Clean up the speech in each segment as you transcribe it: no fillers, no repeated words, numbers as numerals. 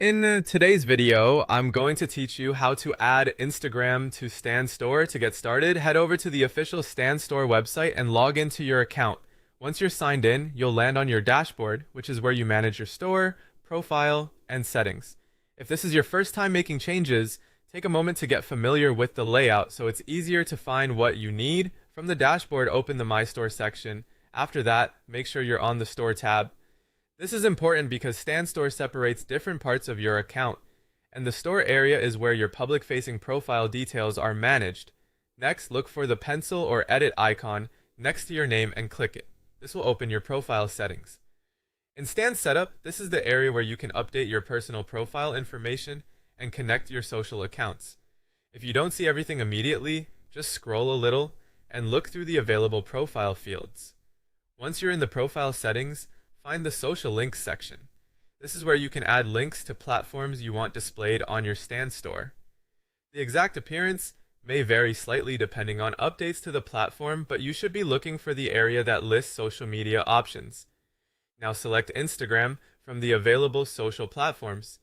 In today's video, I'm going to teach you how to add Instagram to Stan Store. To get started, head over to the official Stan Store website and log into your account. Once you're signed in, you'll land on your dashboard, which is where you manage your store, profile, and settings. If this is your first time making changes, take a moment to get familiar with the layout so it's easier to find what you need. From the dashboard, open the My Store section. After that, make sure you're on the Store tab. This is important because Stan Store separates different parts of your account, and the store area is where your public-facing profile details are managed. Next, look for the pencil or edit icon next to your name and click it. This will open your profile settings. In Stan Setup, this is the area where you can update your personal profile information and connect your social accounts. If you don't see everything immediately, just scroll a little and look through the available profile fields. Once you're in the profile settings, find the social links section. This is where you can add links to platforms you want displayed on your Stan Store. The exact appearance may vary slightly depending on updates to the platform, but you should be looking for the area that lists social media options. Now select Instagram from the available social platforms.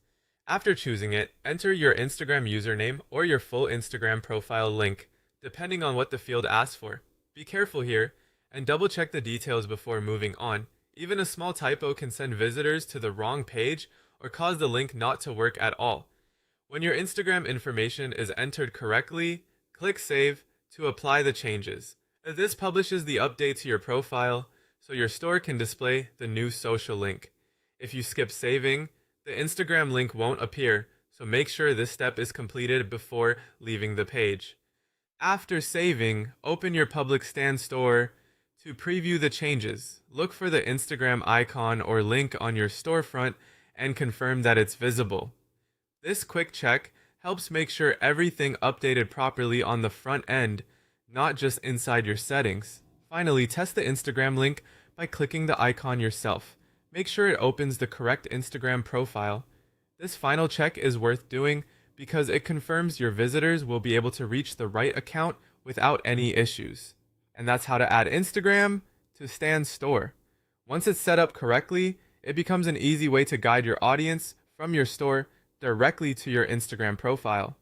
After choosing it, enter your Instagram username or your full Instagram profile link, depending on what the field asks for. Be careful here, and double check the details before moving on. Even a small typo can send visitors to the wrong page or cause the link not to work at all. When your Instagram information is entered correctly, click Save to apply the changes. This publishes the update to your profile, so your store can display the new social link. If you skip saving, the Instagram link won't appear, so make sure this step is completed before leaving the page. After saving, open your public Stan Store to preview the changes. Look for the Instagram icon or link on your storefront and confirm that it's visible. This quick check helps make sure everything updated properly on the front end, not just inside your settings. Finally, test the Instagram link by clicking the icon yourself. Make sure it opens the correct Instagram profile. This final check is worth doing because it confirms your visitors will be able to reach the right account without any issues. And that's how to add Instagram to Stan Store. Once it's set up correctly, it becomes an easy way to guide your audience from your store directly to your Instagram profile.